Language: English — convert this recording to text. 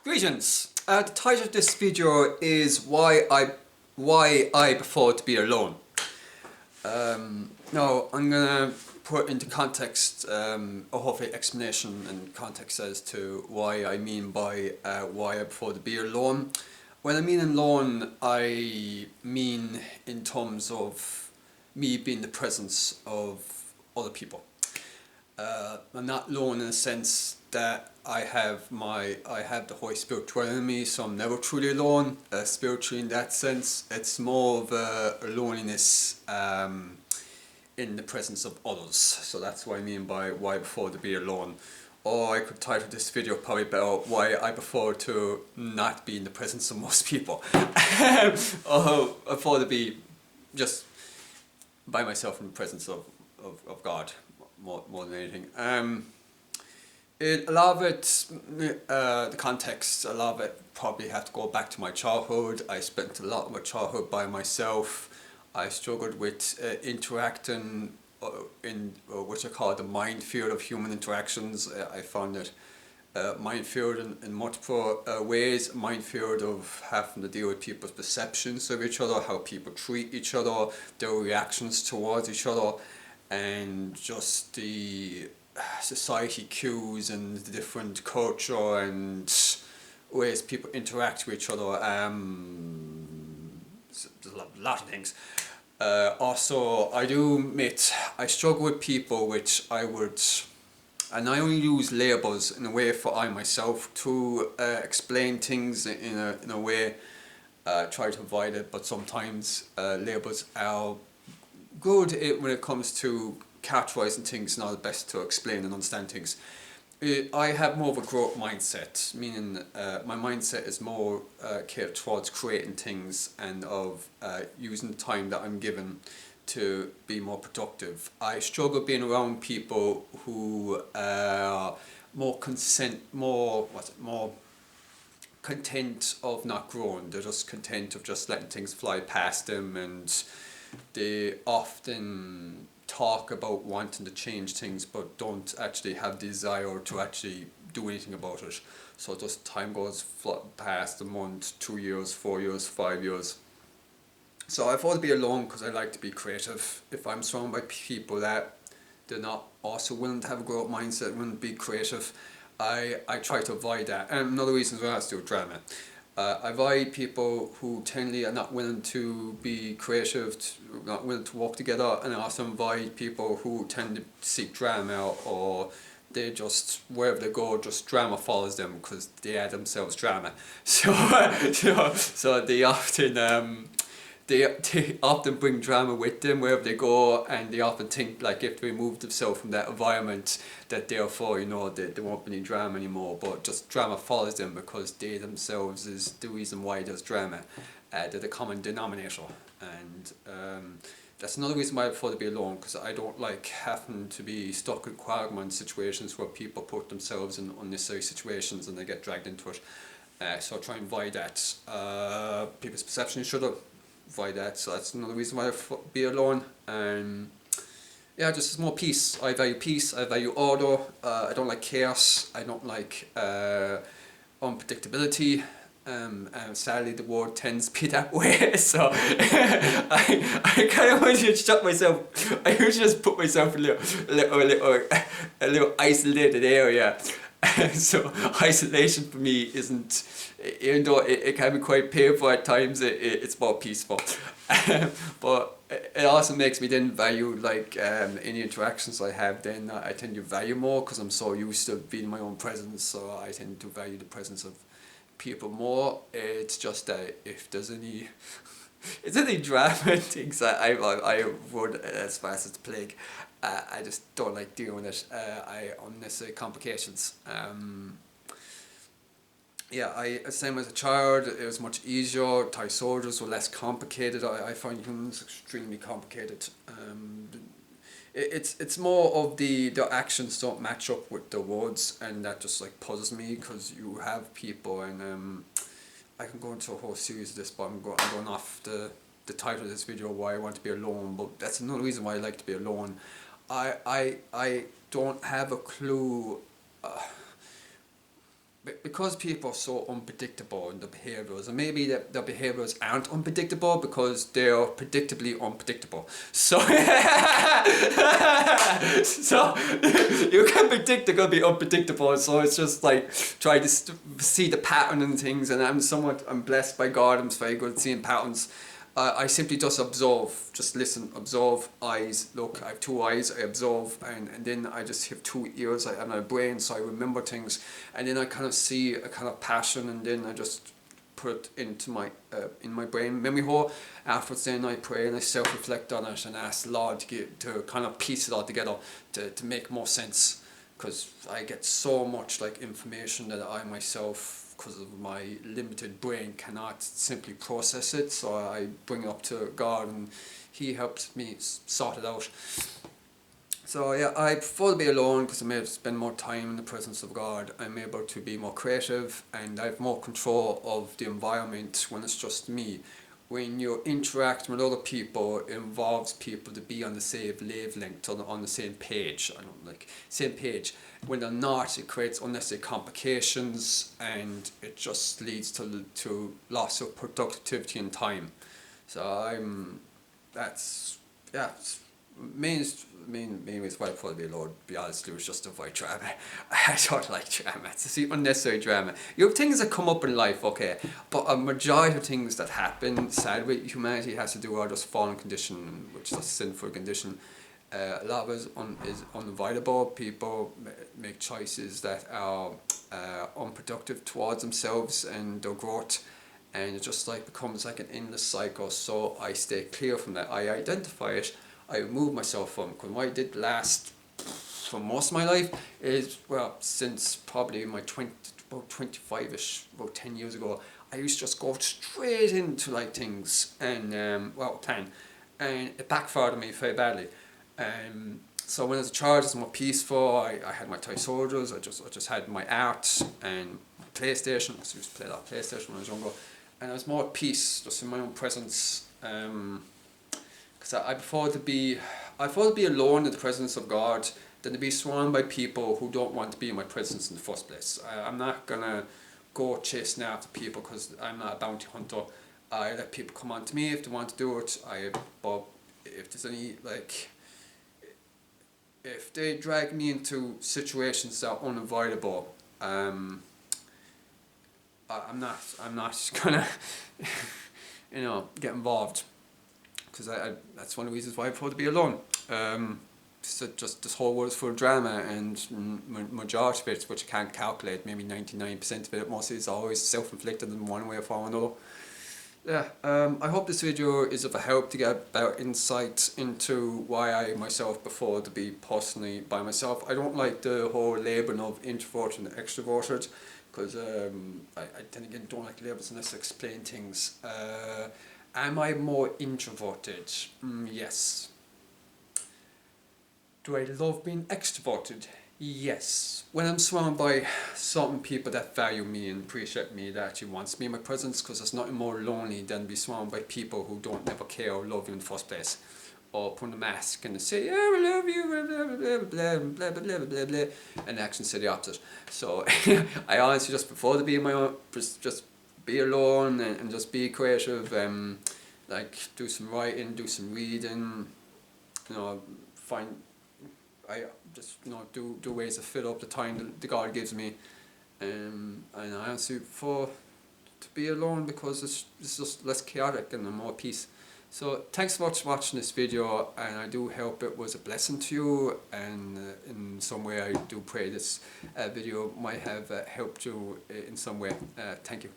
Greetings. The title of this video is why I prefer to be alone. Now I'm gonna put into context a hopefully explanation and context as to why I mean by why I prefer to be alone. When I mean alone, I mean in terms of me being the presence of other people. I'm not alone in the sense that I have the Holy Spirit dwelling in me, so I'm never truly alone spiritually in that sense. It's more of a loneliness in the presence of others. So that's what I mean by why I prefer to be alone. Or I could title this video probably about why I prefer to not be in the presence of most people. Or I prefer to be just by myself in the presence of God more than anything. A lot of it, the context, a lot of it probably have to go back to my childhood. I spent a lot of my childhood by myself. I struggled with interacting in what I call the minefield of human interactions. I found that minefield in multiple ways. Minefield of having to deal with people's perceptions of each other, how people treat each other, their reactions towards each other, and just the society cues and the different culture and ways people interact with each other. There's a lot of things. Also, I do admit I struggle with people which and I only use labels in a way for I myself to explain things in a way, try to avoid it, but sometimes labels are good when it comes to categorizing things, not the best to explain and understand things. I have more of a growth mindset, meaning my mindset is more catered towards creating things and of using the time that I'm given to be more productive. I struggle being around people who are more content of not growing. They're just content of just letting things fly past them, and they often talk about wanting to change things but don't actually have the desire to actually do anything about it. So just time goes past a month, 2 years, 4 years, 5 years. So I thought to be alone because I like to be creative. If I'm surrounded by people that they're not also willing to have a growth mindset, willing to be creative, I try to avoid that. And another reason as well has to do with drama. I avoid people who tendly are not willing to be creative, not willing to work together, and I also avoid people who tend to seek drama, or they just, wherever they go, just drama follows them because they add themselves drama. So, so they often bring drama with them wherever they go, and they often think like if they remove themselves from that environment that therefore there won't be any drama anymore, but just drama follows them because they themselves is the reason why there's drama. They're the common denominator, and that's another reason why I prefer to be alone, because I don't like having to be stuck in quagmire situations where people put themselves in unnecessary situations and they get dragged into it. So I try and avoid that. People's perception should have avoid that, so that's another reason why I be alone. Yeah, just more peace. I value peace, I value order, I don't like chaos, I don't like unpredictability, and sadly the world tends to be that way, so I kind of want to shut myself. I usually just put myself in a little isolated area. So isolation for me isn't, even though it can be quite painful at times, it's more peaceful. But it also makes me then value any interactions I have, then I tend to value more because I'm so used to being in my own presence, so I tend to value the presence of people more. It's just that if there's any drama and things, I avoid as fast as the plague. I just don't like dealing with it. Unnecessary complications. Yeah, same as a child, it was much easier. Thai soldiers were less complicated. I find humans extremely complicated. It's more of their actions don't match up with the words, and that just puzzles me, because you have people, and I can go into a whole series of this, but I'm going off the title of this video, why I want to be alone. But that's another reason why I like to be alone. I don't have a clue because people are so unpredictable in their behaviours, and maybe their behaviours aren't unpredictable because they're predictably unpredictable. So, so you can predict they're going to be unpredictable. So it's just like try to see the pattern in things. And I'm blessed by God. I'm very good at seeing patterns. I simply just observe, just listen, observe, eyes, look, I have two eyes, I observe, and then I just have two ears, I have my brain, so I remember things, and then I kind of see a kind of passion, and then I just put it into my, in my brain memory hole. Afterwards then I pray and I self-reflect on it and ask the Lord to kind of piece it all together, to make more sense, because I get so much like information that I myself, because of my limited brain, cannot simply process it, so I bring it up to God and He helps me sort it out. So yeah, I prefer to be alone because I'm able to spend more time in the presence of God. I'm able to be more creative and I have more control of the environment when it's just me. When you're interacting with other people, it involves people to be on the same wavelength, on the same page. I don't like same page. When they're not, it creates unnecessary complications, and it just leads to loss of productivity and time. So that's yeah. Main reason why I thought to be alone, to be honest, it was just to avoid drama. I don't like drama. It's unnecessary drama. You have things that come up in life, okay, but a majority of things that happen, sadly, humanity has to do with just fallen condition, which is a sinful condition. A lot of it is unavoidable. People make choices that are unproductive towards themselves and their growth, and it just like becomes like an endless cycle. So I stay clear from that. I identify it. I remove myself from, because what I did last for most of my life is, well, since probably my about 25ish, about 10 years ago, I used to just go straight into like things and plan, and it backfired on me very badly. So when I was a child, I was more peaceful. I had my toy soldiers. I just had my art and my PlayStation. I used to play that PlayStation when I was younger, and I was more at peace, just in my own presence. Because I prefer to be alone in the presence of God than to be surrounded by people who don't want to be in my presence in the first place. I'm not gonna go chasing after people because I'm not a bounty hunter. I let people come on to me if they want to do it. But if there's any like, if they drag me into situations that are unavoidable, I'm not gonna get involved. Because that's one of the reasons why I prefer to be alone. So just this whole world is full of drama, and majority of it, which I can't calculate, maybe 99% of it, mostly is always self-inflicted in one way or another. Yeah, I hope this video is of a help to get better insight into why I myself prefer to be personally by myself. I don't like the whole labelling of introverted and extroverted, because I then again don't like labels unless I explain things. Am I more introverted? Yes. Do I love being extroverted? Yes. When I'm surrounded by certain people that value me and appreciate me, that actually wants me in my presence, because there's nothing more lonely than be surrounded by people who don't never care or love you in the first place. Or put on a mask and say, yeah, I love you, blah, blah, blah, blah, blah, blah, blah, blah, blah, and actually say the opposite. So I honestly just prefer to be in my own, just be alone and just be creative, like do some writing, do some reading, I just do ways to fill up the time that God gives me, and I honestly prefer to be alone because it's just less chaotic and more peace. So thanks so much for watching this video, and I do hope it was a blessing to you, and in some way I do pray this video might have helped you in some way. Thank you.